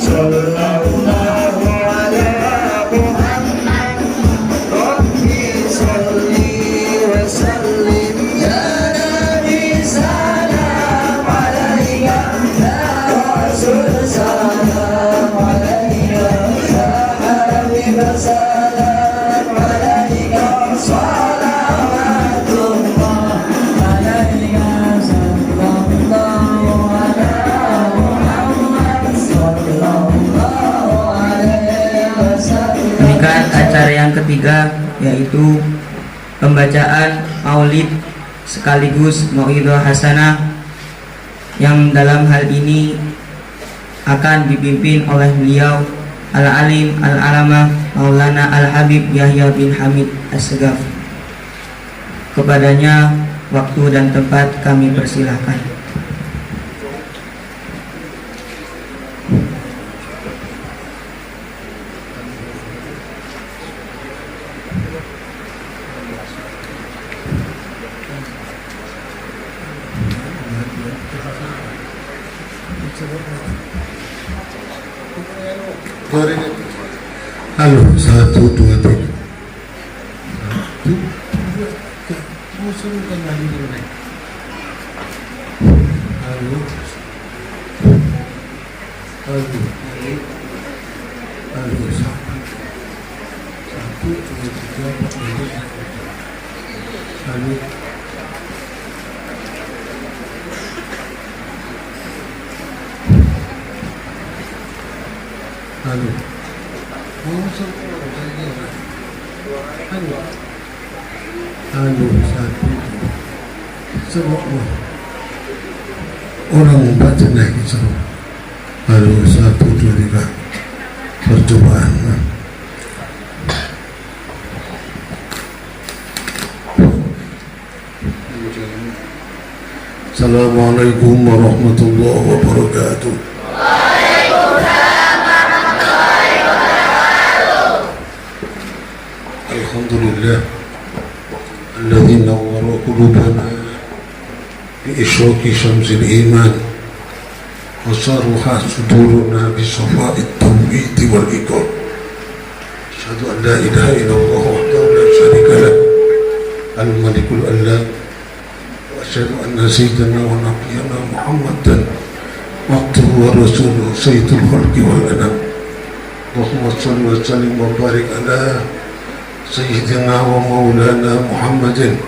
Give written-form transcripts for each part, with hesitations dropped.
sallallahu ala Muhammad Rabbi salli wa sallim ya Nabi salam alaika ya Rasul salam alaika ya Habib salam alaika salawatullah alaika sallallahu ala Muhammad sallallahu alaihi wasallam. Demikian acara yang ketiga, yaitu pembacaan maulid sekaligus mauidhah hasanah, yang dalam hal ini akan dipimpin oleh beliau Al-Alim Al-Alamah Maulana Al-Habib Yahya bin Hamid As-Segaf. Kepadanya waktu dan tempat kami persilahkan. Halo, 1, 2, 3. Halo. Halo, 1, 2, 3, 4, 5. Halo. Halo. Halo, 1. Semua orang membaca naik semua. Halo, 1, 2, 3. Percobaan. Assalamualaikum warahmatullahi wabarakatuh. Alhamdulillah alladzi nawwara qulubana bi isyraqi syamsil iman wa sarraha suduruna bi safa'it tauhid wal iqam. Asyhadu an la ilaha illallah wahdahu la syarika lah al-malikul allam wa asyhadu anna sayyidana wa nabiyyana Muhammadan abduhu wa rasuluhu sayyidul khalqi wal anam. Allahumma shalli wa sallim wa barik ala Sayyidina wa maulana Muhammadin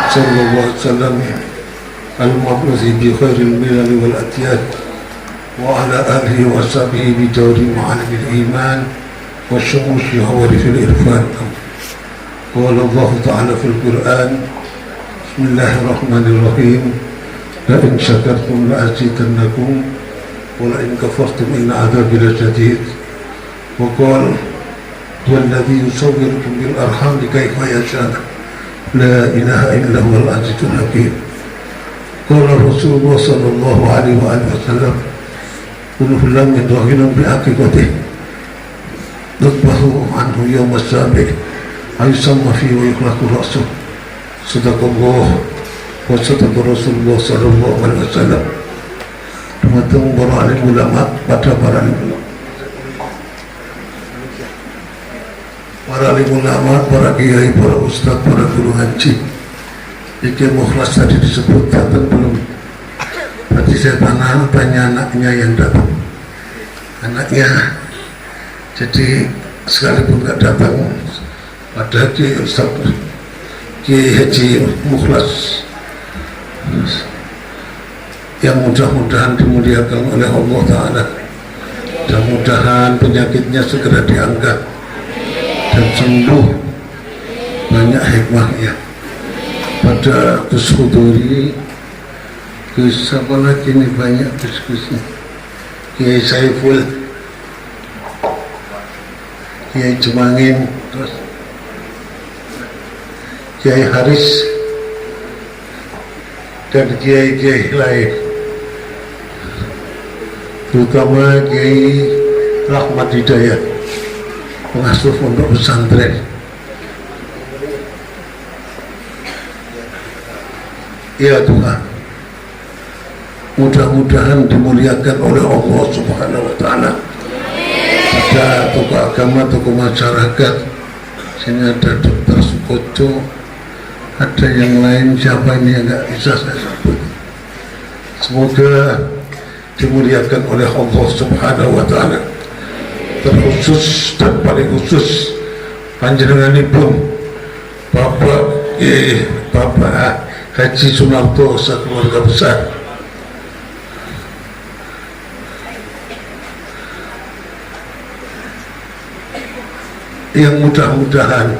sallallahu alaihi wasallam al-mab'uthi bi khairil milal wal adyan wa ala alihi wa sahbihi bi dawri ma'alim al-iman wa shumushi hawari fil irfan. Qala Allah ta'ala fil Qur'an, Bismillahirrahmanirrahim, la in syakartum la azidannakum wa la in kafartum inna adhabi lasyadid. Wa qala والذي يصوركم بالأرحام كيف يشاء لا إله إلا هو العزيز الحكيم. قال رسول الله صلى الله عليه وآله وسلم كل فلان ظاهر بعقيقته نطبخ عنه يوم السابع يسمى فيه ويخلق رأسه. صدق الله وصدق رسول الله صلى الله عليه وسلم. Teman-teman para alim ulama, pada para alim ulama, para alim ulama, para kiai, para ustaz, para guru haji. Jika mukhlas tadi disebut datang belum? Berarti saya tanya anaknya yang datang. Anaknya, jadi sekalipun nggak datang, ada kiai ustaz, kiai haji mukhlas yang mudah-mudahan dimuliakan oleh Allah Ta'ala. Mudah-mudahan penyakitnya segera diangkat dan sembuh, banyak hikmahnya. Pada Gus Khuduri, Gus apa lagi ini, banyak Gus-Gusnya, Kiai Saiful, Kiai Jemangin, terus Kiai Haris, dan Kiai-Kiai lain, terutama Kiai Rahmat Hidayat, pengasuh pondok pesantren. Ya Tuhan, mudah-mudahan dimuliakan oleh Allah Subhanahu wa Ta'ala. Ada tokoh agama, tokoh masyarakat, sini ada Dr. Sukoco, ada yang lain, siapa ini yang nggak bisa saya sebut. Semoga dimuliakan oleh Allah Subhanahu wa Ta'ala. Terkhusus dan paling khusus panjenenganipun Bapak Haji Sunarto sekeluarga besar, yang mudah-mudahan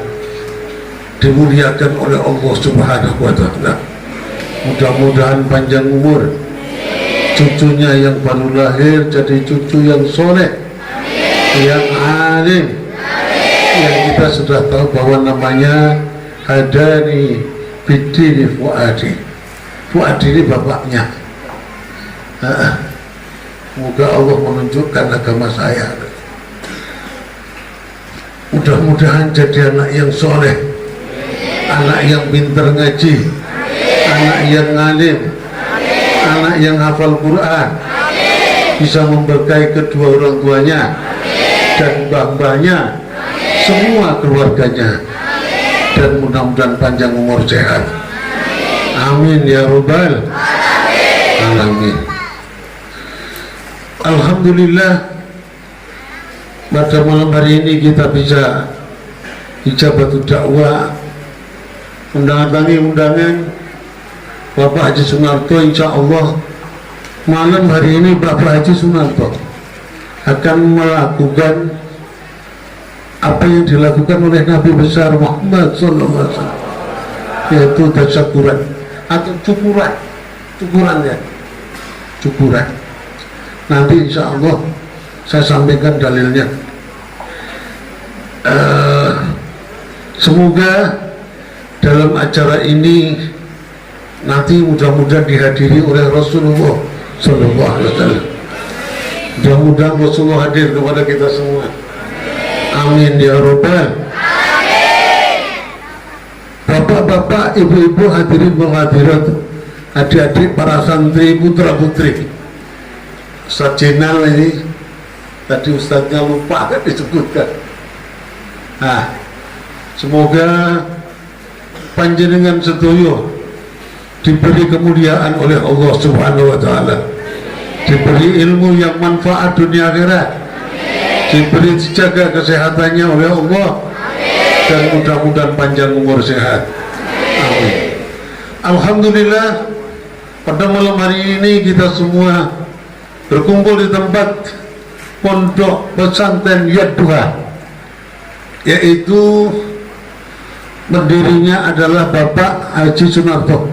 dimuliakan oleh Allah Subhanahu wa Ta'ala. Mudah-mudahan panjang umur, cucunya yang baru lahir jadi cucu yang soleh, yang alim, yang kita sudah tahu bahwa namanya Hadani Bidini Fuadi. Fuadi ini bapaknya. Semoga Allah menunjukkan agama saya. Mudah-mudahan jadi anak yang soleh, anak yang pintar ngaji, anak yang ngalim, anak yang hafal Quran, bisa memberkahi kedua orang tuanya dan mbah-mbahnya, semua keluarganya, dan mudah-mudahan panjang umur sehat. Amin ya Rabbal Alamin. Alhamdulillah, pada malam hari ini kita bisa ijabatul dakwah, undangan Bapak Haji Sunarto. Insya Allah malam hari ini Bapak Haji Sunarto akan melakukan apa yang dilakukan oleh Nabi besar Muhammad SAW, yaitu tasyakuran atau cukuran. Nanti insya Allah saya sampaikan dalilnya. Semoga dalam acara ini nanti mudah-mudahan dihadiri oleh Rasulullah Sallallahu Alaihi Wasallam. Mudah-mudahan Rasulullah hadir kepada kita semua. Amin ya Rabbal. Bapak-bapak, ibu-ibu, hadirin penghadirat, adik-adik, para santri, putra-putri. Ustaz Jenal ini tadi ustaznya lupa disebutkan. Nah, semoga panjenengan sedoyo diberi kemuliaan oleh Allah Subhanahu wa Ta'ala, diberi ilmu yang manfaat dunia akhirat, diberi dijaga kesehatannya oleh Allah, dan mudah-mudahan panjang umur sehat. Amin. Alhamdulillah, pada malam hari ini kita semua berkumpul di tempat pondok pesantren Yad-Duha, yaitu pendirinya adalah Bapak Haji Sunarto,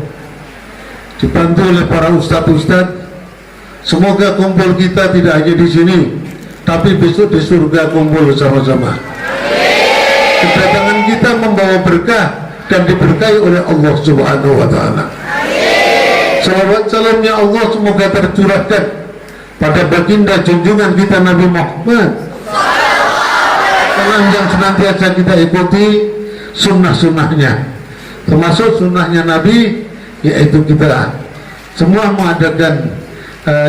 dibantu oleh para ustadz-ustadz. Semoga kumpul kita tidak hanya di sini, tapi besok di surga kumpul bersama-sama. Kedatangan kita membawa berkah dan diberkahi oleh Allah Subhanahu wa Ta'ala. Salawat salamnya Allah semoga tercurahkan pada baginda junjungan kita Nabi Muhammad, yang senantiasa kita ikuti sunnah-sunnahnya, termasuk sunnahnya Nabi, yaitu kita semua mengadakan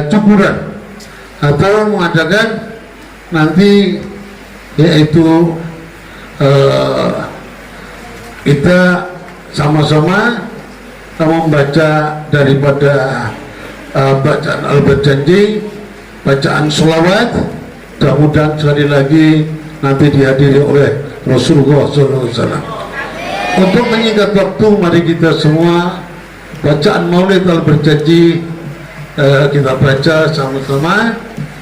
cukuran atau mengadakan nanti, yaitu kita sama-sama membaca daripada bacaan al-bajanji, bacaan sholawat. Mudah-mudahan sekali lagi nanti dihadiri oleh Rasulullah SAW. Untuk menyingkat waktu, mari kita semua bacaan maulid al-berjanji kita baca sama-sama.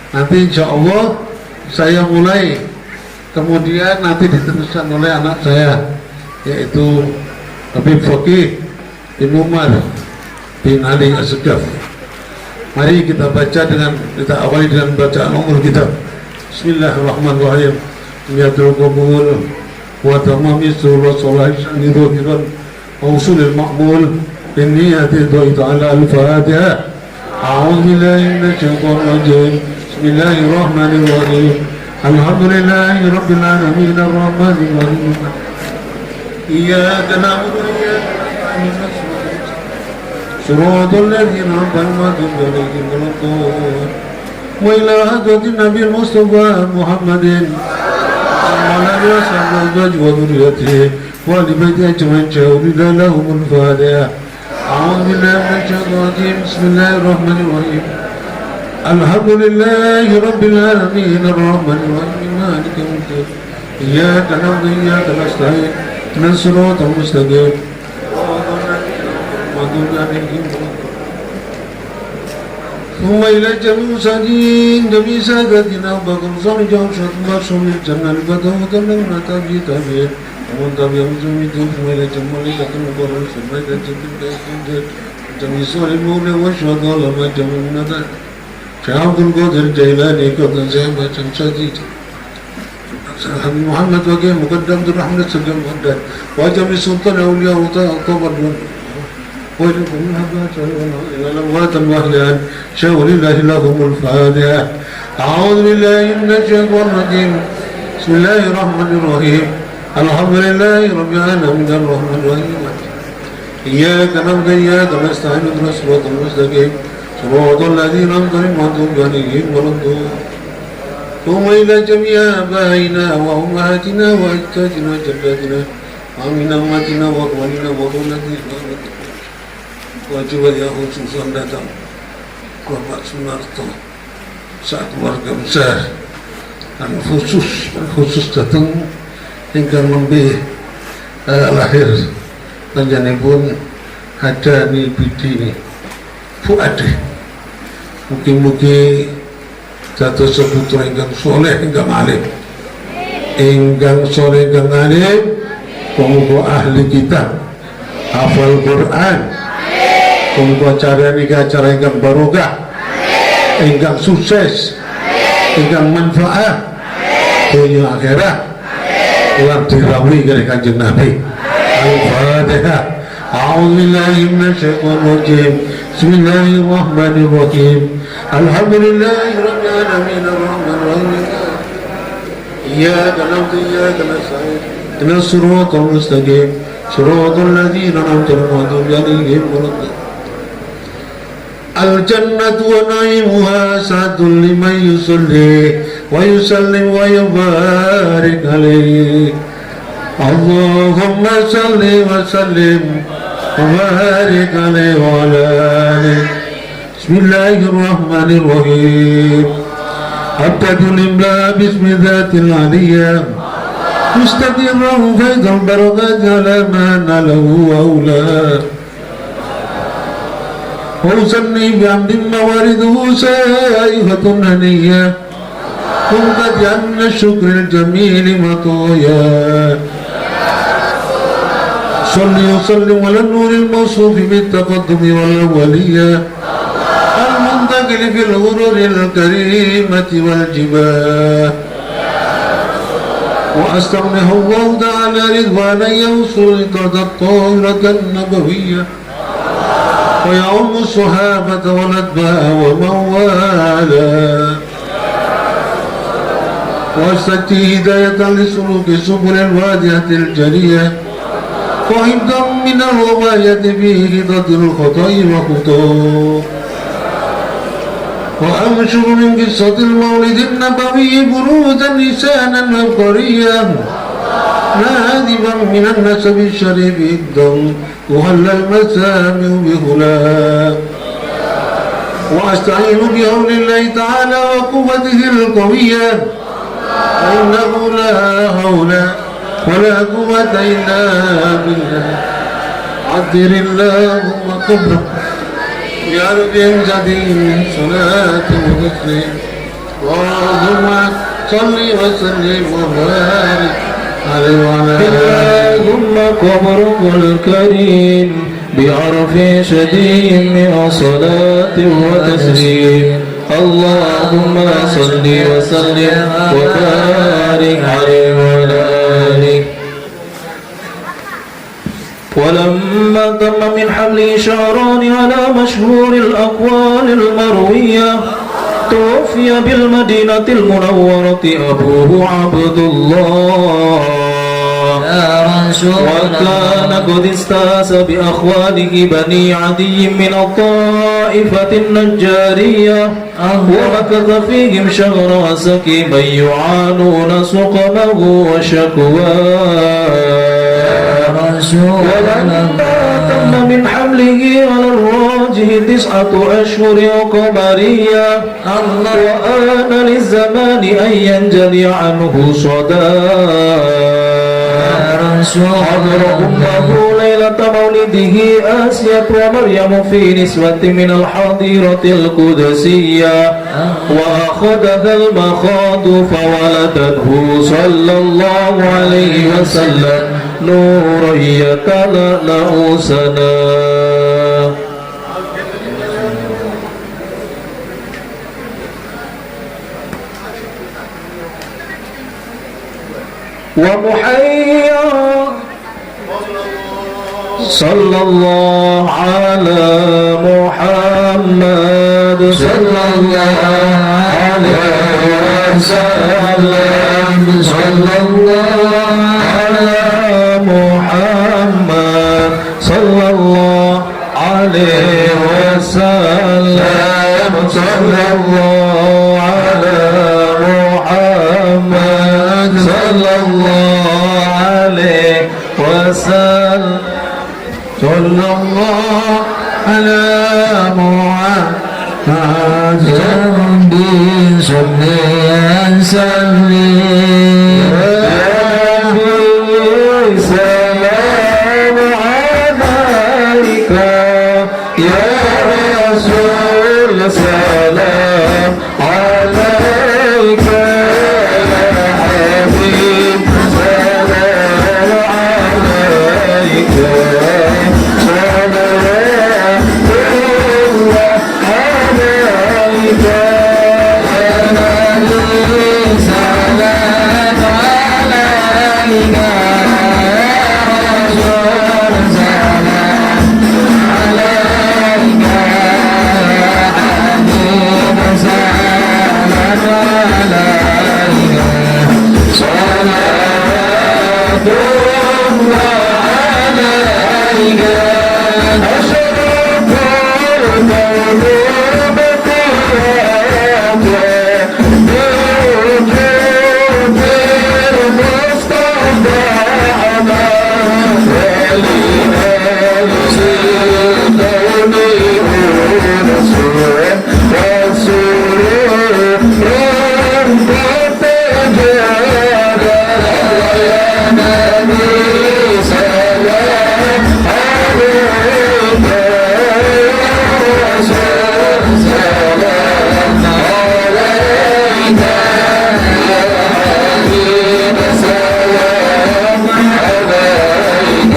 Nanti insya Allah saya mulai, kemudian nanti diteruskan oleh anak saya, yaitu Habib Fakih bin Umar bin Ali Asgaf. Mari kita baca kita awali dengan bacaan umur kita. Bismillahirrahmanirrahim. Niyatul qabul wa tamami surah salahisan nidhuhiran wa usulil ma'mul bin niyati ta'ala al-fatihah. A'udhu billahi minasyaitonir rajim. Bismillahirrahmanirrahim. Alhamdulillahi rabbil alamin arrahmanir rahim. Iyyaka na'budu wa iyyaka nasta'in. صراط الذين أنعمت عليهم غير المغضوب وإلى حضرة النبي المصطفى محمد وعلى آله وصحبه وذريته وآل بيته أجمعين شهود لهم الفاتحة. أعوذ بالله من الشيطان الرجيم. بسم الله الرحمن الرحيم. الحمد لله رب العالمين الرحمن الرحيم مالك يوم الدين إياك نعبد وإياك نستعين اهدنا الصراط المستقيم ثم إلى جميع المساجين جميع سادتنا وبكر صلى جوشة مرسوم الجنة لفتح وتمنى تابي تابين ومن تابي أمزم الدين ثم إلى جميع ملكة المقرر ثم إلى جميع سوري المولى وشهد الله ما جميع من ذلك شعب القدر الجيلاني قدر زيما شمشادي محمد وقيم مقدم الرحمة سجل مقدم وجميع سلطان أولياء وطبر ويجب من هبات إلى الأموات الوحيان شاور الله لهم الفاتحة. أعوذ بالله من الشيطان الرجيم. بسم الله الرحمن الرحيم. الحمد لله رب العالمين الرحمن الرحيم إياك نعبد وإياك نستعين اهدنا الصراط المستقيم صراط الذين أنعمت عليهم غير المغضوب ثم إلى جميع آبائنا وأمهاتنا وأجدادنا وجداتنا ومن أمتنا وأخواننا وأولادنا wajib ya khususan datang Bapak Sunarto saat keluarga besar dan khusus datang hingga lebih lahir panjenengan ada di bidini Fuade mugi-mugi jatuh seputra ingkang soleh ingkang alim muga ahli kitab hafal Quran muga acara nikah acara ingkang barokah ingkang sukses ingkang manfaat dunia akhirat lan dirawuhi kali Kanjeng Nabi. Al-Fatihah. A'udzu billahi minasyaitonir rajim. Bismillahirrahmanirrahim. Alhamdulillahi rabbil alamin arrahmanir rahim. Iyyaka na'budu wa iyyaka nasta'in. Ihdinas siratal mustaqim. Siratal ladzina an'amta 'alaihim ghairil الجنة ونعيمها سعد لمن يصلي ويسلم ويبارك عليه اللهم صل وسلم وبارك عليه وعلى آله. بسم الله الرحمن الرحيم. أبدأ الإملاء باسم ذات العليا مستقرا فيض البركات على ما ناله أولاه وأصلي بعمد موارده سائفة هنية منقطعا من الشكر الجميل مطايا صل وسلم على النور الموصوف بالتقدم والأولية المنتقل في الغرور الكريمة والجباه وأستغنه الله تعالى رضوانا يوصل الطاهرة النبوية ويعم الصحابة والأتباع ومن والاه واستفتي هداية لسلوك سبل الوادية الجرية وحفظا من الغواية في هدة الخطأ وخطأ وأنشر من قصة المولد النبوي بروزا لسانا عبقريا نادبا من النسب الشريف الدم وهل المسامع بهلا وأستعين بحول الله تعالى وقوته القوية فإنه لا حول ولا قوة إلا بالله عذر اللهم قبله يا رب جديد صلاة وتسليم اللهم صل وسلم وبارك اللهم قبرك الكريم بعرف شديد من صلاة وتسليم اللهم صل وسلم وبارك عليه وعلى آله. ولما تم من حمله شهران على مشهور الأقوال المروية توفي بالمدينة المنورة أبوه عبد الله وكان قد استاس بأخوانه بني عدي من الطائفة النجارية ومكث فيهم شهر سكيما يعانون سقمه وشكواه ولما تم من حمله على الراجح 9 أشهر قمرية وآن للزمان أن ينجلي عنه حضر أمه ليلة مولده آسية ومريم في نسوة من الحظيرة القدسية وأخذها المخاض فولدته صلى الله عليه وسلم نورا يتلألأ سنا. ومحيا صلى الله على محمد صلى الله عليه وسلم صلى الله على محمد صلى الله عليه وسلم صلى الله على محمد صلى الله عليه وسلم صلى الله على محمد صلى سلام عليك يا رسول سلام عليك يا حبيب سلام عليك صلوات الله عليك يا نبي سلام عليك يا رسول سلام عليك يا حبيب سلام عليك صلوات الله عليك أشرف الكون بقيامك بوجود المصطفى حماك ولنفس الكون رسول ربك جاد يا نبي سلام عليك يا رسول سلام عليك يا حبيب سلام عليك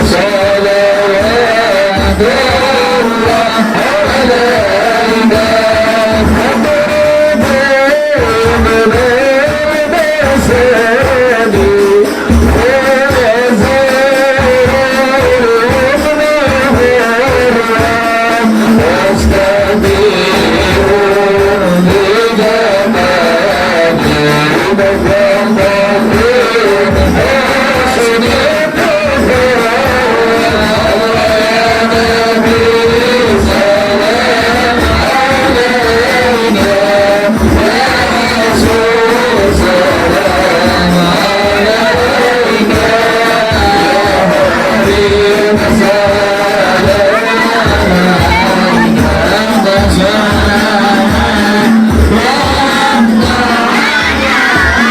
صلوات الله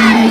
عليك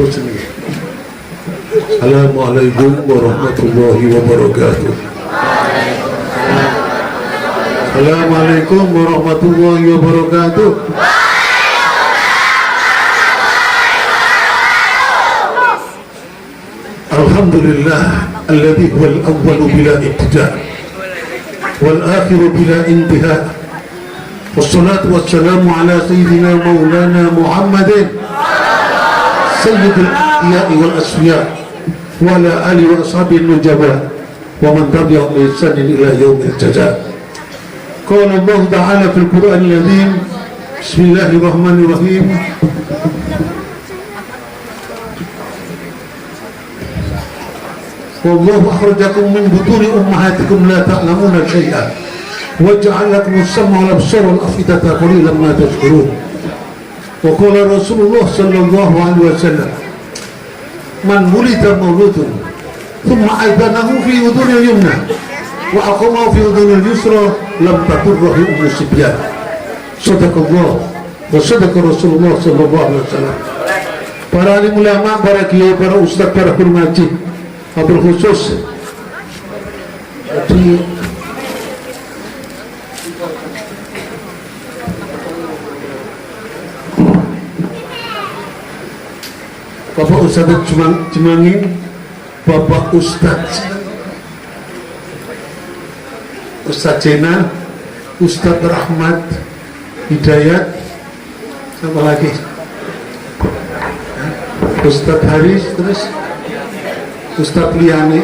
sendiri. Assalamualaikum warahmatullahi wabarakatuh. Assalamualaikum warahmatullahi wabarakatuh. Alhamdulillah alladhi huwal awwalu bila ibtida' wal akhiru bila intiha. Wassalatu wassalamu ala sayyidina maulana Muhammadin sayyidil anbiya'i wal asfiya wa ala alihi wa ashabihi nujaba wa man tabi'ahum bi ihsanin ila yaumil jaza. Qala Allah ta'ala fil Qur'anil azim. Bismillahirrahmanirrahim. Wallahu akhrajakum min butuni ummahatikum la ta'lamuna syai'an wa ja'ala lakumus sam'a wal absara wal af'idata qalilan ma tashkurun. Wa qala Rasulullah sallallahu alaihi wasallam, man wulida mauludun thumma adanahu fi udhunil yumna wa aqamahu fi udhunil yusra lam taturrahu ummu sibyan. Sadaqallah wa sadaqa Rasulullah sallallahu alaihi wasallam. Para alim ulama, para kiai, para ustaz, para pengaji, wabil khusus jadi Bapak Ustadz Cimangin, Bapak Ustadz Jena, Ustadz Rahmat Hidayat, apa lagi? Ustadz Haris, terus Ustadz Liani,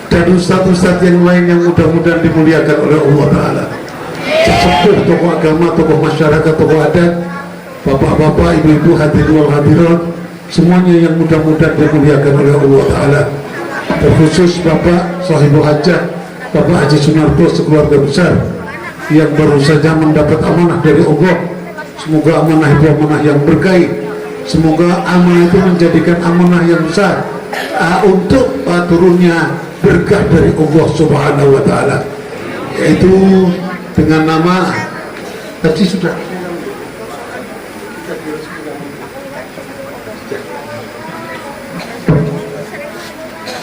dan Ustadz yang lain yang mudah-mudahan dimuliakan oleh Allah Ta'ala. Sesepuh, tokoh agama, tokoh masyarakat, tokoh adat, bapak-bapak, ibu-ibu, hadirin wal hadirat, semuanya yang mudah-mudahan dimuliakan oleh Allah Ta'ala. Terkhusus Bapak Sahibul Hajah, Bapak Haji Sunarto sekeluarga besar yang baru saja mendapat amanah dari Allah. Semoga amanah itu amanah yang berkah. Semoga amanah itu menjadikan amanah yang besar untuk turunnya berkah dari Allah Subhanahu wa Ta'ala, yaitu dengan nama tadi sudah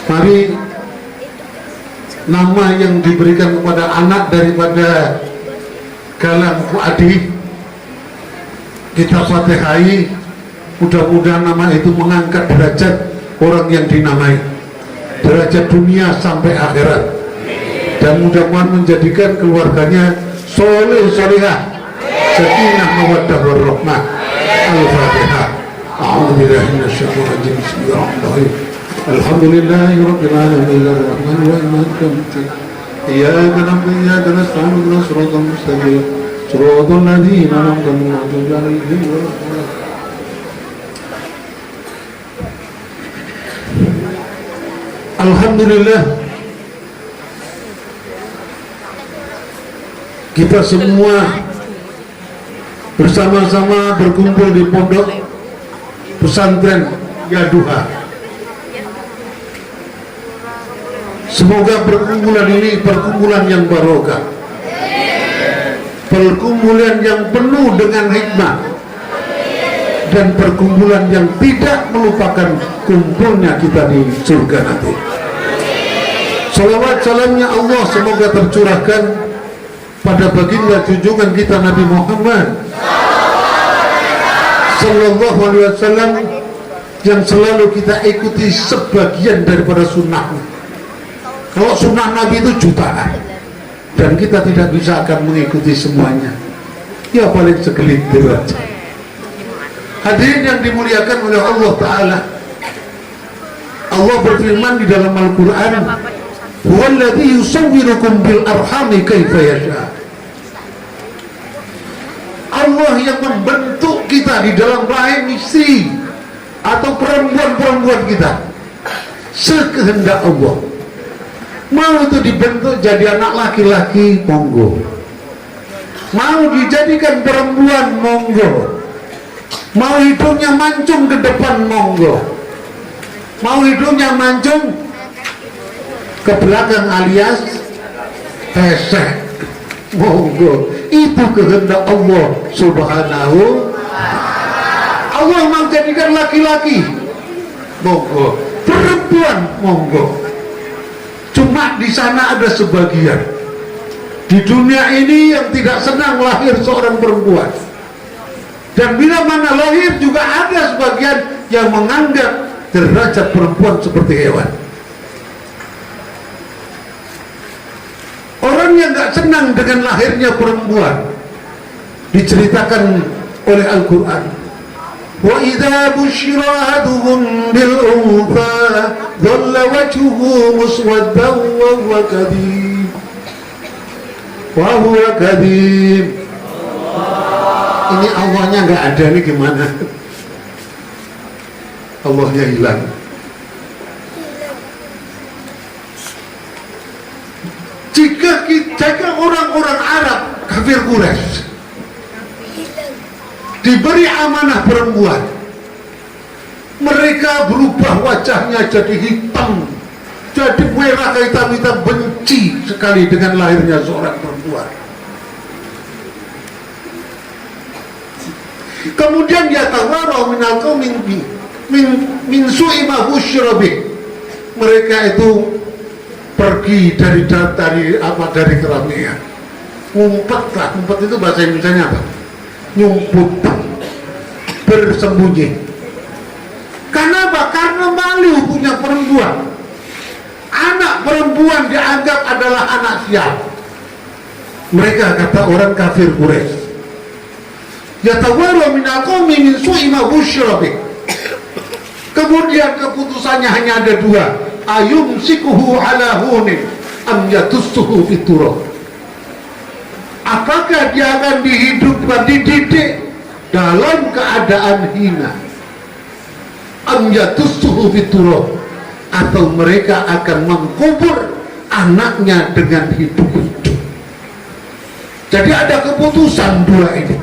mari nama yang diberikan kepada anak daripada Galang Fuadi kita fatihai. Mudah-mudahan nama itu mengangkat derajat orang yang dinamai, derajat dunia sampai akhirat, dan mudah-mudahan menjadikan keluarganya soleh solehah, sakinah mawaddah warahmah. Al-Fatihah. A'udzubillahi minasyaitonir rajim. Bismillahirrahmanirrahim. Alhamdulillahirabbil alamin arrahmanir rahim maliki yaumiddin. Iyyaka na'budu wa iyyaka nasta'in ihdinas siratal mustaqim siratal ladzina an'amta 'alaihim. Alhamdulillah, kita semua bersama-sama berkumpul di pondok pesantren Yaduha. Semoga perkumpulan ini perkumpulan yang barokah, perkumpulan yang penuh dengan hikmah, dan perkumpulan yang tidak melupakan kumpulnya kita di surga nanti. Salawat salamnya Allah semoga tercurahkan pada baginda junjungan kita Nabi Muhammad sallallahu alaihi wasallam yang selalu kita ikuti sebagian daripada sunnahnya. Kalau sunnah Nabi itu jutaan dan kita tidak bisa akan mengikuti semuanya, ya paling segelintir aja. Hadirin yang dimuliakan oleh Allah Ta'ala, Allah berfirman di dalam Al-Quran, huwallazi yusawwirukum bil arhami kaifa yasha. Allah yang membentuk kita di dalam rahim istri atau perempuan-perempuan kita sekehendak Allah. Mau itu dibentuk jadi anak laki-laki, monggo. Mau dijadikan perempuan, monggo. Mau hidungnya mancung ke depan, monggo. Mau hidungnya mancung ke belakang alias pesek, monggo. Itu kehendak Allah Subhanahu. Allah menjadikan laki-laki, monggo, perempuan, monggo. Cuma di sana ada sebagian di dunia ini yang tidak senang lahir seorang perempuan, dan bila mana lahir juga ada sebagian yang menganggap derajat perempuan seperti hewan. Orang yang gak senang dengan lahirnya perempuan diceritakan oleh Al-Quran, wa idza busyira ahaduhum bil untha dhalla wajhuhu muswaddan wa huwa kadhib Ini Allahnya nggak ada nih, gimana? Allahnya hilang. Jika orang-orang Arab kafir Quraisy diberi amanah perempuan, mereka berubah wajahnya jadi hitam, jadi merah, hitam-hitam, benci sekali dengan lahirnya seorang perempuan. Kemudian dia tawara minal qaumin min su'i ma busyira bih. Mereka itu pergi dari keramaian, ngumpetlah. Ngumpet itu bahasa Indonesianya apa? Nyumput, bersembunyi. Karena apa? Karena malu punya perempuan. Anak perempuan dianggap adalah anak sial. Mereka kata orang kafir Quraisy, yatawaru min aqami min su'i ma busyira bih. Kemudian keputusannya hanya ada dua, ayumsikuhu ala hunin am yatussuhu fiturah. Apakah dia akan dihidupkan, dididik dalam keadaan hina, am yatussuhu fiturah, atau mereka akan mengkubur anaknya dengan hidup-hidup. Jadi ada keputusan dua ini.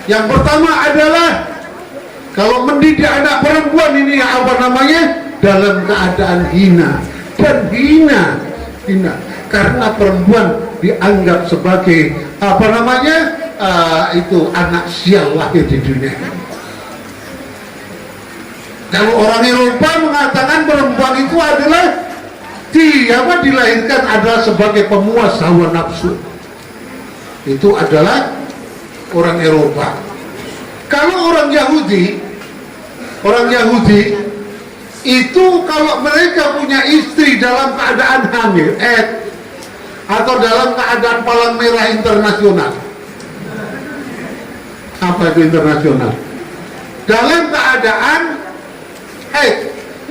Yang pertama adalah kalau mendidik anak perempuan ini apa namanya, dalam keadaan hina, dan hina karena perempuan dianggap sebagai apa namanya, itu anak sial lahir di dunia. Kalau orang Eropa mengatakan perempuan itu adalah dilahirkan adalah sebagai pemuas hawa nafsu. Itu adalah orang Eropa. Kalau orang Yahudi itu kalau mereka punya istri dalam keadaan hamil, atau dalam keadaan palang merah internasional. Apa itu internasional? Dalam keadaan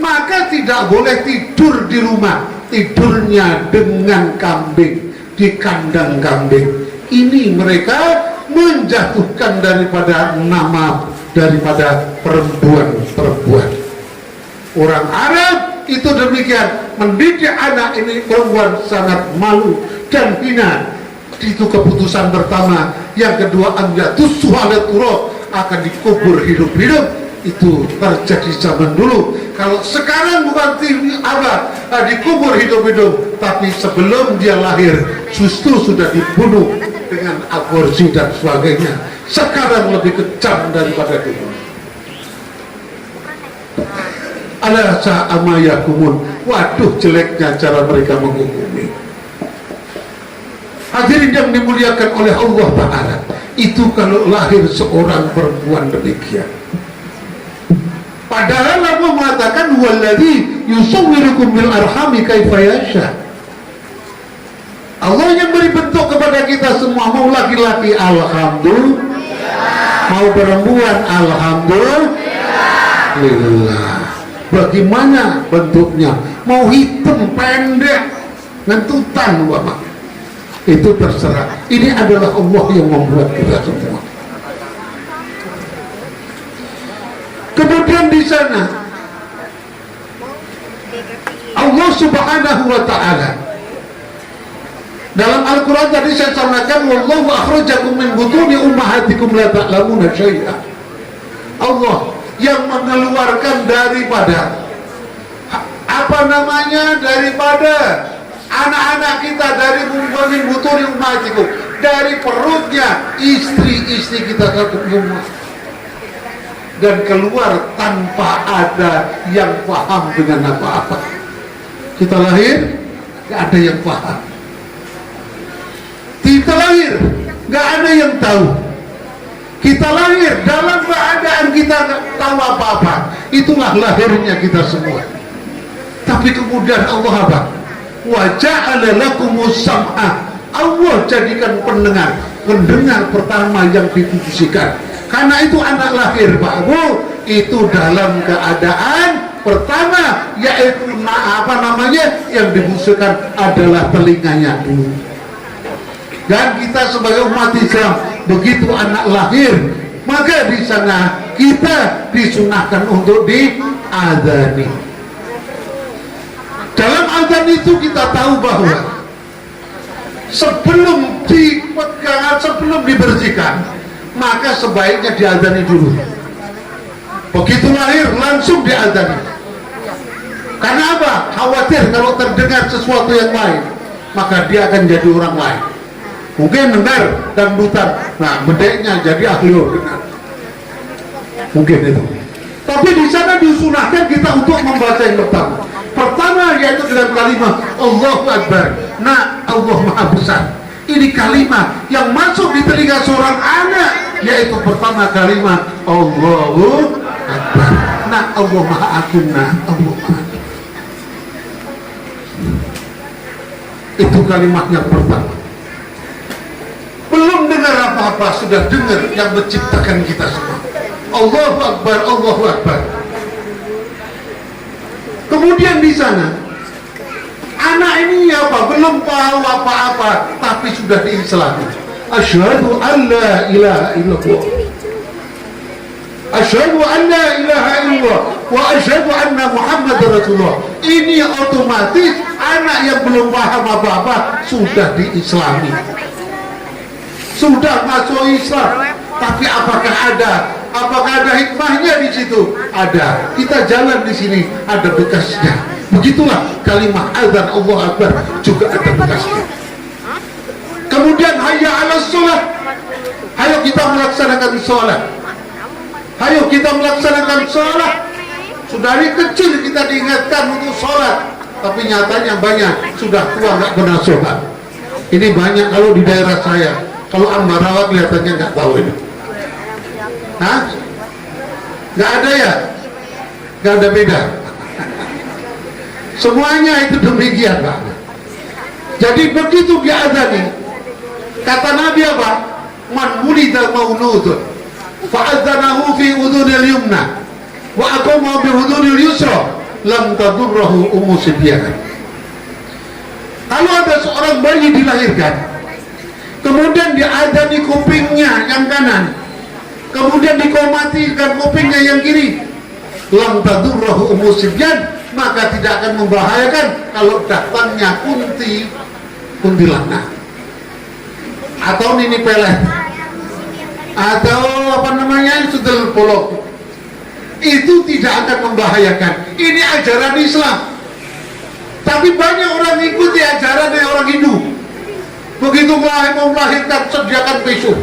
maka tidak boleh tidur di rumah, tidurnya dengan kambing, di kandang kambing. Ini mereka menjatuhkan daripada nama daripada perempuan. Orang Arab itu demikian, mendidik anak ini perempuan sangat malu dan hina. Itu keputusan pertama. Yang kedua, amyatus suhalat turab, akan dikubur hidup-hidup. Itu terjadi zaman dulu. Kalau sekarang bukan dikubur hidup-hidup, tapi sebelum dia lahir justru sudah dibunuh dengan aborsi dan sebagainya. Sekarang lebih kejam daripada dulu. Ala sa'amayakumun. Waduh, jeleknya cara mereka menghukumi. Hadirin yang dimuliakan oleh Allah Ta'ala, itu kalau lahir seorang perempuan demikian. Padahal Allah mengatakan walladzi yusawwirukum bil arhami kaifa yasha. Allah yang beri bentuk kepada kita semua, mau laki-laki alhamdulillah, mau perempuan alhamdulillah. Bagaimana bentuknya? Mau hitam, pendek, ngentutan, Bapak, itu terserah. Ini adalah Allah yang membuat kita semua. Kemudian di sana Allah Subhanahu wa Ta'ala dalam Al-Quran tadi saya sampaikan, wallahu akhrajakum min butuni ummahatikum la ta'lamuna syai'a. Allah yang mengeluarkan daripada daripada anak-anak kita dari butuni ummahatikum, dari perutnya istri-istri kita satu rumah, dan keluar tanpa ada yang paham dengan apa-apa. Kita lahir, gak ada yang paham. Kita lahir, gak ada yang tahu. Kita lahir dalam keadaan kita gak tahu apa-apa. Itulah lahirnya kita semua. Tapi kemudian Allah apa? Wa ja'ala lakumus sam'a. Allah jadikan pendengar pertama yang ditujukan. Karena itu anak lahir Pak Bu, itu dalam keadaan pertama, yaitu yang dibusukan adalah telinganya dulu. Dan kita sebagai umat Islam, begitu anak lahir, maka di sana kita disunahkan untuk diadzani. Dalam adzan itu kita tahu bahwa sebelum dipegang, sebelum dibersihkan, maka sebaiknya diadzani dulu. Begitu lahir langsung diadzani. Karena apa? Khawatir kalau terdengar sesuatu yang lain, maka dia akan jadi orang lain. Mungkin dengar dangdutan, nah bedeknya jadi ahli organ. Mungkin itu. Tapi di sana disunahkan kita untuk membaca yang pertama. Pertama yaitu dengan kalimat Allahu Akbar. Nah, Allah Maha Besar. Ini kalimat yang masuk di telinga seorang anak, yaitu pertama kalimat Allahu Akbar. Nah, Allah Maha Agung. Nah, Allah Maha Agung. Itu kalimat yang pertama. Belum dengar apa-apa, sudah dengar yang menciptakan kita semua. Allahu Akbar, Allahu Akbar. Kemudian di sana anak ini apa? Belum tahu apa-apa, tapi sudah diislami. Asyhadu an la ilaha illallah. Asyhadu an la ilaha illallah wa asyhadu anna Muhammadar Rasulullah. Ini otomatis anak yang belum paham apa-apa sudah diislami. Sudah masuk Islam. Tapi apakah ada hikmahnya di situ? Ada. Kita jalan di sini ada bekasnya. Begitulah kalimat azan Allah Akbar juga ada bekasnya. Kemudian hayya 'alas shalah. Ayo kita melaksanakan sholat. Ayo kita melaksanakan sholat. Sudah dari kecil kita diingatkan untuk sholat, tapi nyatanya banyak sudah tua nggak pernah sholat. Ini banyak kalau di daerah saya. Kalau Ambarawa kelihatannya nggak tahu ini. Hah? Nggak ada ya? Nggak ada beda. Semuanya itu demikian Pak. Jadi begitu diadzani, kata Nabi apa? Man wulida mauludun fa'adzanahu fi udhunil yumna wa aqama bi udhunil yusra lam tadurrahu ummu sibyan. Kalau ada seorang bayi dilahirkan, kemudian diadzani kupingnya yang kanan, kemudian dikomatikan kupingnya yang kiri, lam tadurrahu ummu sibyan, maka tidak akan membahayakan kalau datangnya kuntilanak atau nini pelet atau apa namanya sudel polok, itu tidak akan membahayakan. Ini ajaran Islam. Tapi banyak orang ikuti ajaran orang Hindu. Begitu mau melahirkan sediakan tisu,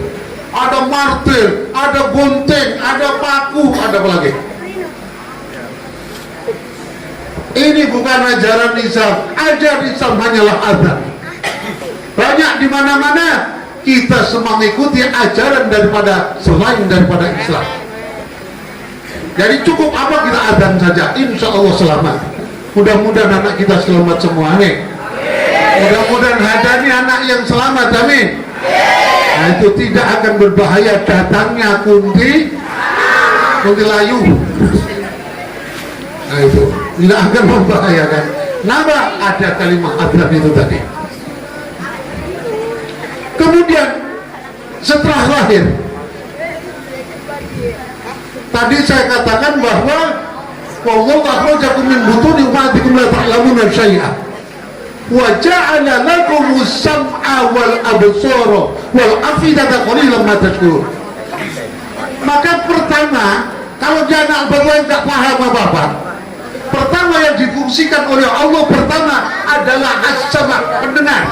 ada martil, ada gunting, ada paku, ada apa lagi? Ini bukan ajaran Islam. Ajaran Islam hanyalah azan. Banyak di mana-mana kita semua mengikuti ajaran daripada selain daripada Islam. Jadi cukup apa kita azan saja, insya Allah selamat. Mudah-mudahan anak kita selamat semua nih. Mudah-mudahan hadani anak yang selamat, amin. Nah, itu tidak akan berbahaya datangnya kuntilayu. Nah itu tidak akan membahayakan. Nama ada kalimat azan itu tadi. Kemudian setelah lahir, tadi saya katakan bahwa wallahu akhrajakum min butuni ummatikum la ta'lamuna syai'a wa ja'ala lakumus sam'a wal absara wal afidata qalilan ma tashkurun. Maka pertama, kalau dia anak baru tidak paham apa-apa, pertama yang difungsikan oleh Allah pertama adalah as-sama', pendengar.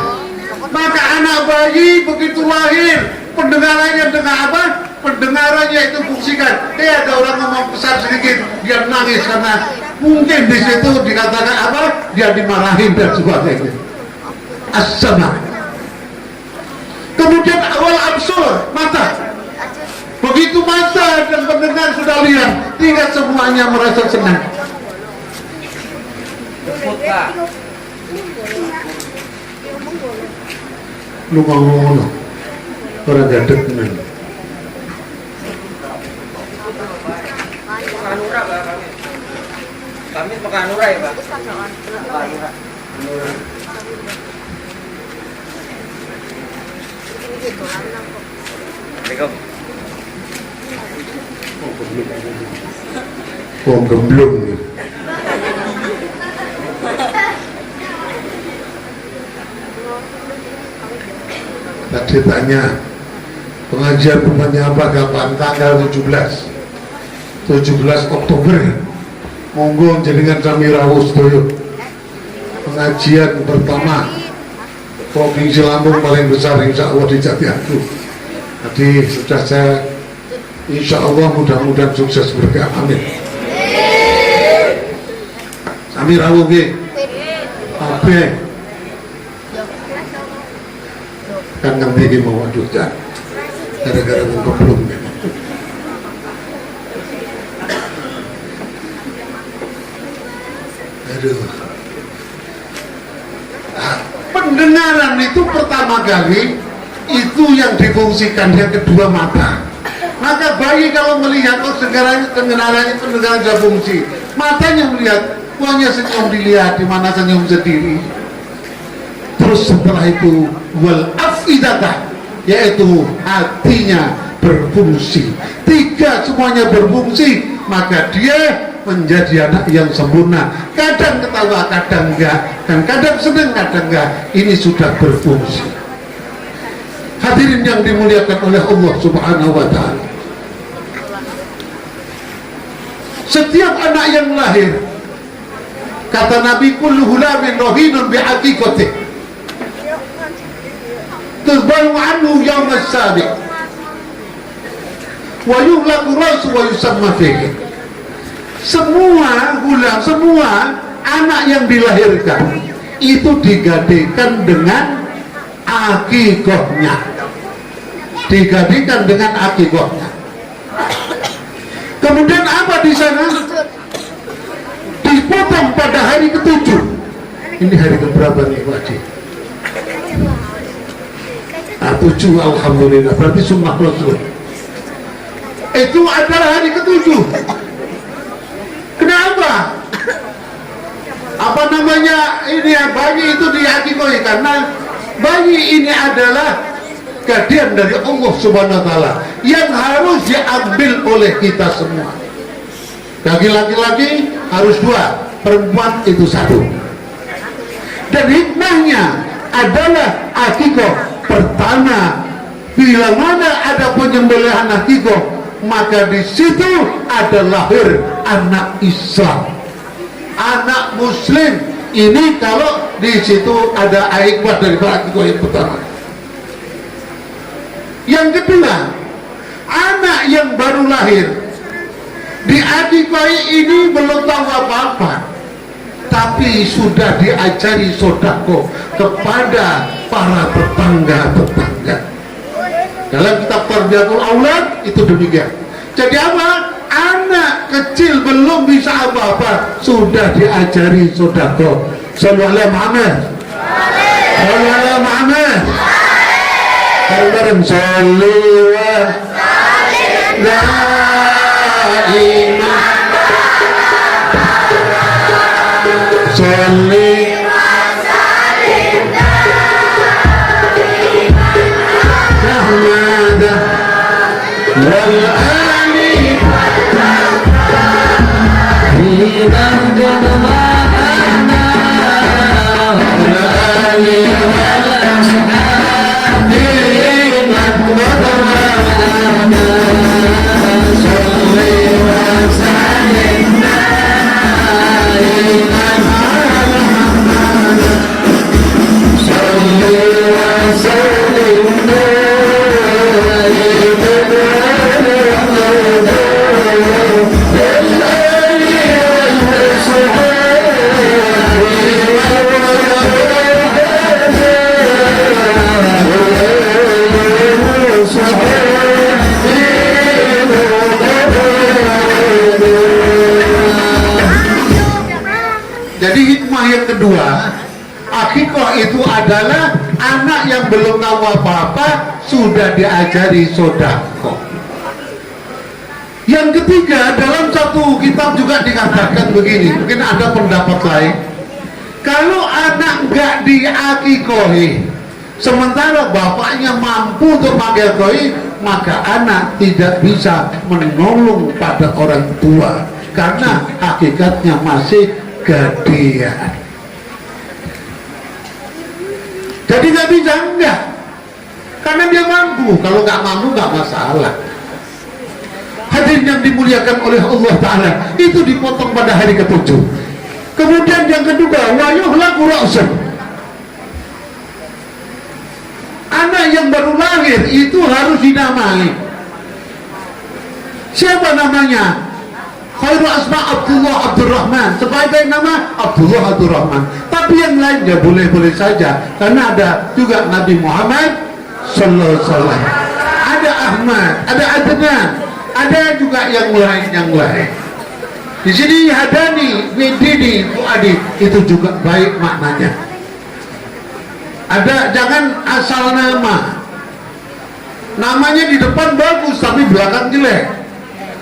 Maka anak bayi begitu lahir, pendengarannya dengar apa? Pendengarannya itu fungsikan. Ada orang ngomong besar sedikit, dia nangis karena mungkin di situ dikatakan apa? Dia dimarahin dan sebagainya. As-sama. Kemudian awal absur, mata. Begitu mata dan pendengar sudah lihat, tidak semuanya merasa senang. Lu ngomong orang gadek men. Kami Pekanura ya, Pak. Oh gemblung. Tadi tanya pengajian rumahnya apa, kapan? Tanggal 17 Oktober. Monggo jenengan sami rawuh sedaya. Pengajian pertama Provinsi Lampung paling besar insya Allah di Jatiagung. Jadi sudah saya insya Allah mudah-mudahan sukses berkah, amin. Sami rawuh nggih. Ape kan ngerti iki mau waduh kan gara-gara wong keblung. Aduh. Pendengaran itu pertama kali itu yang difungsikan, yang kedua mata. Maka bayi kalau melihat pendengarannya sudah fungsi, matanya melihat, wahnya senyum dilihat, di mana senyum sendiri. Terus setelah itu wal afidadah, yaitu hatinya berfungsi. Tiga semuanya berfungsi, maka dia menjadi anak yang sempurna. Kadang ketawa, kadang enggak, dan kadang senang, kadang enggak. Ini sudah berfungsi. Hadirin yang dimuliakan oleh Allah Subhanahu wa Ta'ala, setiap anak yang lahir, kata Nabi, kullu hulamin rahinun bi'aqiqatih tuzbahu anhu yawm as-sabi' wa yuhlaqu ra'su wa yusamma fihi. Semua hulam, semua anak yang dilahirkan itu digantikan dengan akikahnya, digantikan dengan akikahnya. Kemudian apa di sana? Dipotong pada hari ke-7. Ini hari keberapa nih Pak Haji? 7, alhamdulillah, berarti sunnah Rasul. Itu adalah hari ke-7. Kenapa? Apa namanya, ini bayi itu dihakikoi karena bayi ini adalah hadiah dari Allah Subhanahu wa Ta'ala yang harus diambil oleh kita semua. Bagi laki-laki harus 2, perempuan itu 1. Dan hikmahnya adalah akikah. Pertama, bila mana ada penyembelihan akikah, maka di situ ada lahir anak Islam, anak Muslim. Ini kalau di situ ada hikmah dari akikah yang pertama. Yang kedua, anak yang baru lahir diakikahi ini belum tahu apa-apa, tapi sudah diajari sodako kepada para tetangga-tetangga. Dalam kitab Tarbiyatul Aulad itu demikian. Jadi apa? Anak kecil belum bisa apa-apa, sudah diajari sodako. Sallallahu alaihi Muhammad. Sallallahu alaihi Muhammad. Bareng-bareng sallu wa la ilaha salli wal ali salli wa kedua, akikoh itu adalah anak yang belum tahu apa-apa sudah diajari sedekah. Yang ketiga, dalam satu kitab juga dikatakan begini, mungkin ada pendapat lain. Kalau anak nggak diakikohi, sementara bapaknya mampu untuk mengakikohi, maka anak tidak bisa menolong pada orang tua karena hakikatnya masih gadean. Jadi nggak bisa, enggak, karena dia mampu. Kalau nggak mampu nggak masalah. Hadirin yang dimuliakan oleh Allah Ta'ala, itu dipotong pada hari ke-7. Kemudian yang kedua, wa yuhlaqu ra'sun. Anak yang baru lahir itu harus dinamai. Siapa namanya? Khairul asma Abdullah Abdurrahman. Sebaik-baik nama Abdullah Abdurrahman. Tapi yang lainnya boleh-boleh saja, karena ada juga Nabi Muhammad sallallahu alaihi wasallam. Ada Ahmad, ada Adnan, ada juga yang lain. Di sini Hadani, Widini, Fuadi, itu juga baik maknanya. Ada, jangan asal nama. Namanya di depan bagus tapi belakang jelek.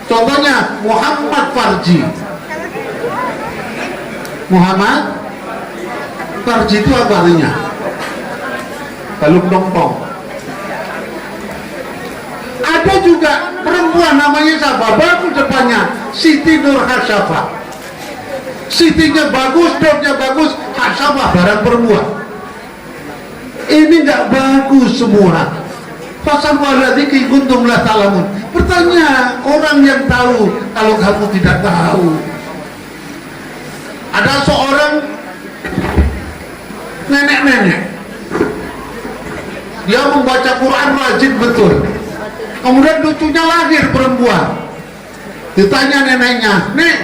Contohnya Muhammad Farji. Muhammad Farji itu apa artinya? Balung dompong. Ada juga perempuan namanya siapa? Bagus depannya, Siti Nur Hasyafah. Sitinya bagus, Nurnya bagus, Hasyafah barang perempuan. Ini nggak bagus semua. Pasal waladiki kuntum la ta'lamun. Bertanya orang yang tahu kalau kamu tidak tahu. Ada seorang nenek-nenek, dia membaca Quran rajin betul. Kemudian cucunya lahir perempuan. Ditanya neneknya, "Nek,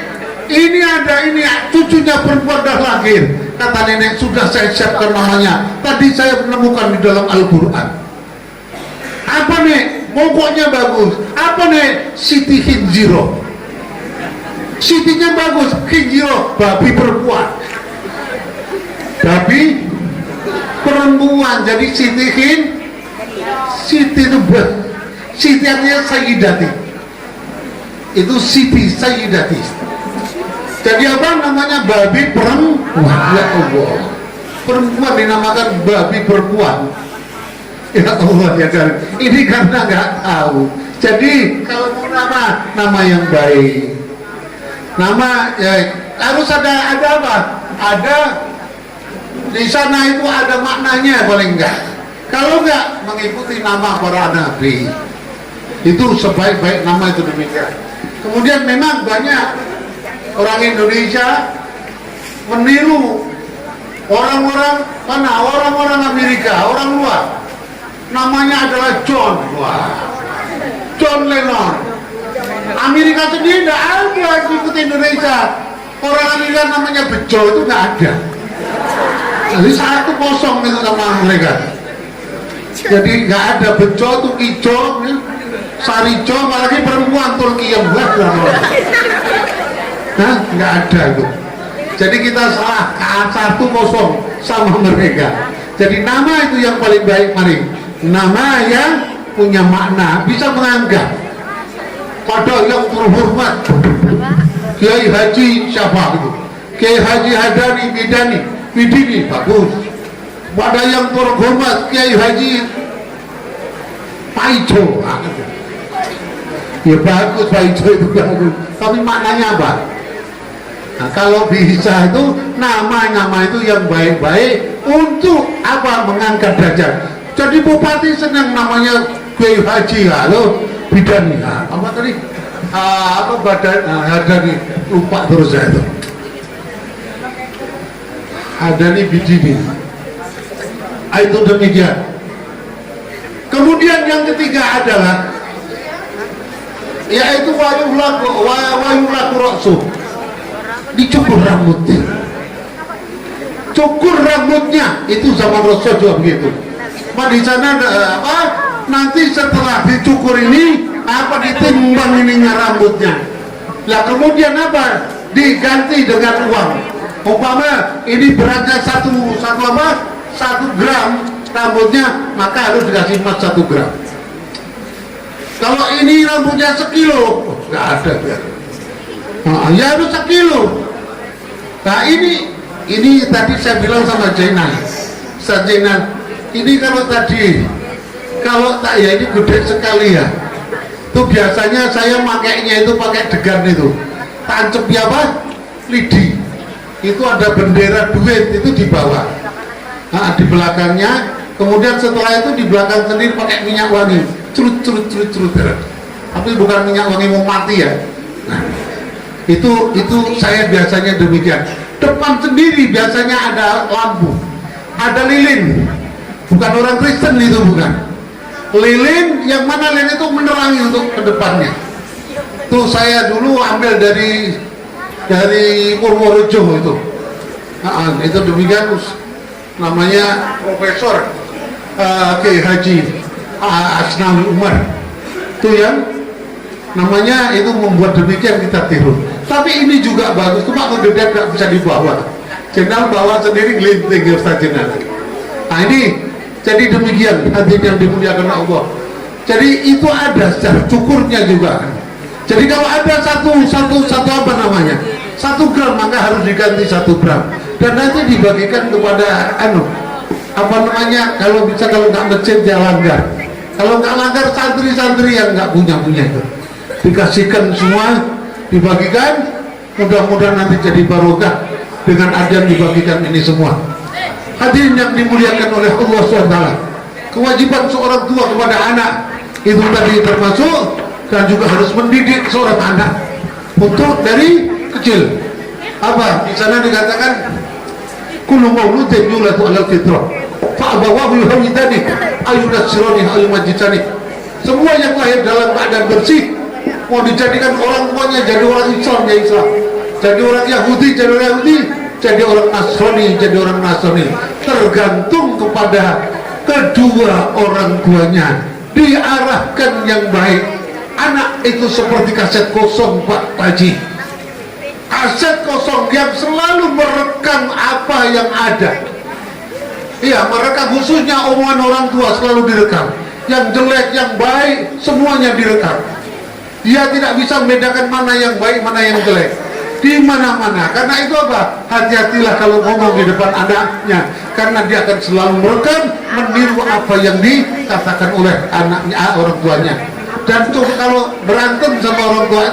ini ada ini cucunya perempuan dah lahir." Kata nenek, "Sudah saya siapkan namanya. Tadi saya menemukan di dalam Al-Quran." "Apa nek? Pokoknya bagus." "Apa nek?" "Siti Hinjiro." Sitinya bagus, Hinjiro, babi perempuan. Babi perempuan, jadi Siti itu Siti artinya Sayyidati. Itu Siti Sayyidati. Jadi apa namanya? Babi perempuan. Ya Allah, perempuan dinamakan babi perempuan. Ya Allah ya kan. Ini karena nggak tahu. Jadi kalau mau nama yang baik, nama ya, harus ada apa? Ada di sana itu ada maknanya paling enggak. Kalau enggak mengikuti nama para nabi, itu sebaik-baik nama itu demikian. Kemudian memang banyak orang Indonesia meniru orang-orang mana? Orang-orang Amerika, orang luar. Namanya adalah John. Wah, John Lennon. Amerika sendiri tidak ada ikut Indonesia. Orang Amerika namanya Bejo itu nggak ada. Jadi 1-0 itu sama mereka. Jadi nggak ada Bejo itu Ijo, Sarijo, apalagi perempuan Turki yang belas nggak ada itu. Jadi kita salah 1-0 sama mereka. Jadi nama itu yang paling baik, mari. Nama yang punya makna, bisa menganggap. Pada yang terhormat Kiai Haji siapa itu? Kiai Haji Hadani Widini, bagus. Pada yang terhormat Kiai Haji Paijo, ya bagus, Paijo itu bagus. Tapi maknanya apa? Nah, kalau bisa itu nama-nama itu yang baik-baik untuk apa? Mengangkat derajat. Jadi bupati senang namanya Kiai Haji, halo Bidani, apa tadi? Apa badan? Hadani, lupa terus saya itu. Hadani Bidini. Itu demikian. Kemudian yang ketiga adalah yaitu wayuhlaku ra'su. Dicukur rambutnya. Cukur rambutnya itu zaman Rasul juga begitu. Di sana apa? Nanti setelah dicukur ini apa ditimbang ininya rambutnya. Lah kemudian apa? Diganti dengan uang. Umpama ini beratnya satu apa? 1 gram rambutnya, maka harus dikasih emas 1 gram. Kalau ini rambutnya 1 kilo, nggak ada ya. Nah, ya harus 1 kilo. Nah ini tadi saya bilang sama Jainal, ini kalau tak ya ini gede sekali ya. Itu biasanya saya makainya itu pakai degan itu, tancep ya apa? Lidi. Itu ada bendera duit itu di bawah. Nah, di belakangnya, kemudian setelah itu di belakang sendiri pakai minyak wangi, curut. Tapi bukan minyak wangi mau mati ya. Nah, itu saya biasanya demikian. Depan sendiri biasanya ada lampu, ada lilin. Bukan orang Kristen itu, bukan. Lilin yang mana lilin itu menerangi untuk ke depannya. Tuh saya dulu ambil dari Purworejo itu. Nah, itu demikian namanya Profesor Kiai Haji Asnawi Umar. Itu yang namanya itu membuat demikian kita tiru. Tapi ini juga bagus, cuma kegedean nggak bisa dibawa. Jenal bawa sendiri gelinting Ustaz Jenal. Nah ini jadi demikian hadirin yang dimuliakan Allah. Jadi itu ada secara cukurnya juga. Jadi kalau ada satu apa namanya 1 gram, maka harus diganti 1 gram. Dan nanti dibagikan kepada apa namanya, kalau bisa, kalau nggak masjid ya langgar. Kalau nggak langgar, santri-santri yang nggak punya itu dikasihkan semua, dibagikan. Mudah-mudahan nanti jadi barokah dengan adanya dibagikan ini semua. Hadirin yang dimuliakan oleh Allah SWT, kewajiban seorang tua kepada anak itu tadi termasuk, dan juga harus mendidik seorang anak untuk dari kecil. Apa di sana dikatakan kullu mauludin yuladu 'alal fitrah fa abawahu yuhawidani ayunassirani ayumajjitani. Semua yang lahir dalam keadaan bersih mau dijadikan orang tuanya jadi orang Islam ya Islam, jadi orang Yahudi jadi orang Yahudi, jadi orang Nasrani jadi orang Nasrani, tergantung kepada kedua orang tuanya, diarahkan yang baik. Anak itu seperti kaset kosong Pak Haji, kaset kosong yang selalu merekam apa yang ada. Iya, merekam, khususnya omongan orang tua selalu direkam, yang jelek yang baik semuanya direkam. Dia tidak bisa membedakan mana yang baik mana yang jelek di mana-mana. Karena itu apa? Hati-hatilah kalau ngomong di depan anaknya, karena dia akan selalu merekam, meniru apa yang dikatakan oleh anaknya, orang tuanya. Dan tuh kalau berantem sama orang tua,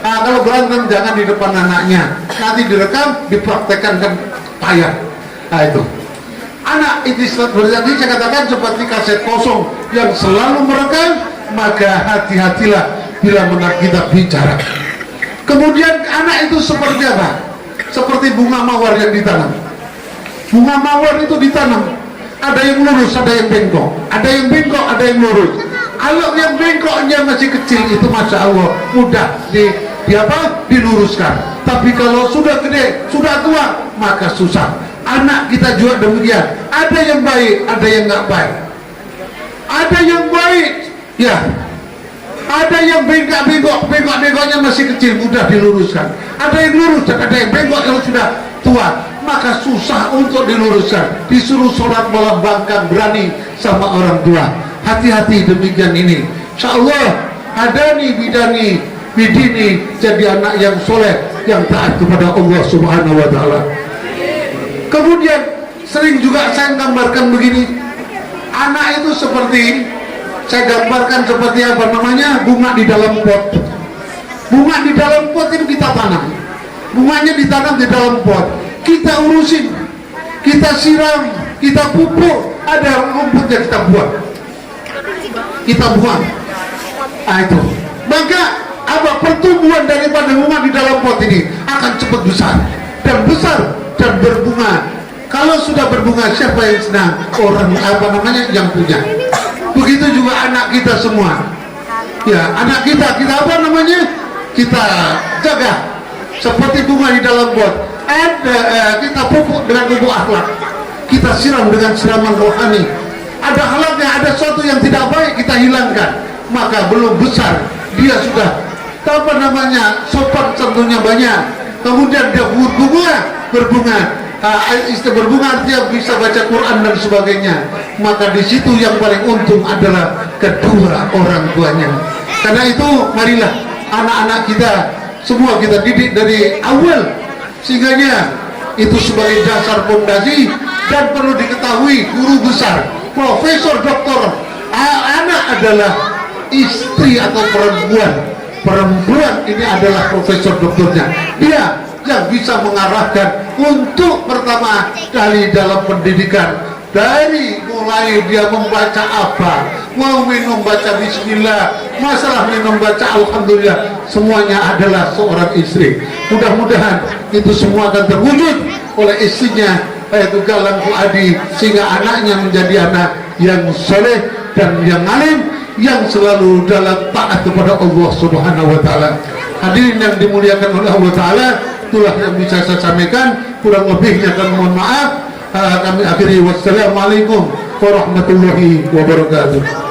kalau berantem jangan di depan anaknya, nanti direkam, dipraktekkan kan payah. Nah itu anak itu berarti saya katakan seperti kaset kosong yang selalu merekam, maka hati-hatilah bila kita bicara. Kemudian anak itu seperti apa? Seperti bunga mawar yang ditanam. Bunga mawar itu ditanam, ada yang lurus, ada yang bengkok, ada yang bengkok, ada yang lurus. Kalau yang bengkoknya masih kecil itu masya Allah mudah diluruskan. Tapi kalau sudah gede, sudah tua, maka susah. Anak kita juga demikian. Ada yang baik, ada yang nggak baik. Ada yang baik, ya. Ada yang bengkoknya masih kecil, mudah diluruskan. Ada yang lurus dan ada yang bengkok yang sudah tua, maka susah untuk diluruskan. Disuruh sholat malam bangkang, berani sama orang tua. Hati-hati demikian ini. Insyaallah hadani bidani bidini, jadi anak yang soleh, yang taat kepada Allah Subhanahu wa taala. Kemudian sering juga saya gambarkan begini, anak itu seperti saya gambarkan seperti apa namanya, bunga di dalam pot. Bunga di dalam pot itu kita tanam, bunganya ditanam di dalam pot, kita urusin, kita siram, kita pupuk, ada rumputnya kita buang. Nah itu, maka apa, pertumbuhan daripada bunga di dalam pot ini akan cepat besar dan berbunga. Kalau sudah berbunga, siapa yang senang? Orang apa namanya, yang punya. Begitu juga anak kita semua. Ya, anak kita apa namanya? Kita jaga seperti bunga di dalam pot. Kita pupuk dengan pupuk akhlak. Kita siram dengan siraman rohani. Ada halnya, ada sesuatu yang tidak baik kita hilangkan, maka belum besar dia sudah apa namanya, sopan, tentunya banyak. Kemudian dia bunga, berbunga. Berbunga artinya bisa baca Quran dan sebagainya. Maka di situ yang paling untung adalah kedua orang tuanya. Karena itu marilah anak-anak kita semua kita didik dari awal, sehingganya itu sebagai dasar fondasi. Dan perlu diketahui guru besar, profesor, doktor, anak adalah istri atau perempuan ini adalah profesor doktornya. Dia yang bisa mengarahkan untuk pertama kali dalam pendidikan, dari mulai dia membaca apa, mau minum baca bismillah, masalah minum baca alhamdulillah, semuanya adalah seorang istri. Mudah-mudahan itu semua akan terwujud oleh istrinya, yaitu Galang Fuadi, sehingga anaknya menjadi anak yang soleh dan yang alim, yang selalu dalam taat kepada Allah Subhanahu wa taala. Hadirin yang dimuliakan oleh Allah taala, itulah yang bisa saya sampaikan. Kurang lebihnya kami mohon maaf. Kami akhiri. Wassalamualaikum warahmatullahi wabarakatuh.